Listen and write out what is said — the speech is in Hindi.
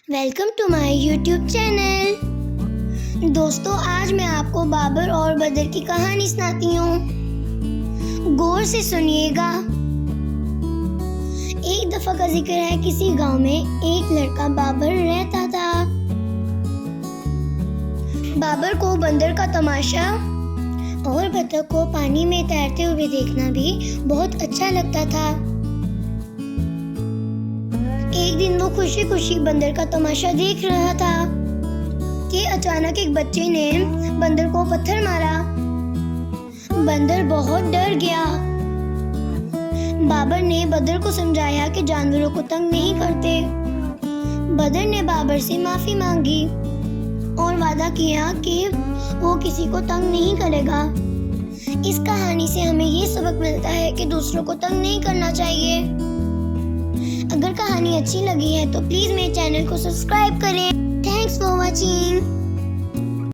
Welcome to my YouTube channel. दोस्तों, आज मैं आपको बाबर और बदर की कहानी सुनाती हूँ। गौर से सुनिएगा। एक दफा का जिक्र है, किसी गांव में एक लड़का बाबर रहता था। बाबर को बंदर का तमाशा और बतख को पानी में तैरते हुए देखना भी बहुत अच्छा लगता था। एक दिन वो खुशी खुशी बंदर का तमाशा देख रहा था कि अचानक एक बच्चे ने बंदर को पत्थर मारा। बंदर बहुत डर गया। बाबर ने बदर को समझाया कि जानवरों को तंग नहीं करते। बदर ने बाबर से माफी मांगी और वादा किया कि वो किसी को तंग नहीं करेगा। इस कहानी से हमें ये सबक मिलता है कि दूसरों को तंग नहीं करना चाहिए। अगर कहानी अच्छी लगी है तो प्लीज मेरे चैनल को सब्सक्राइब करें। Thanks for watching.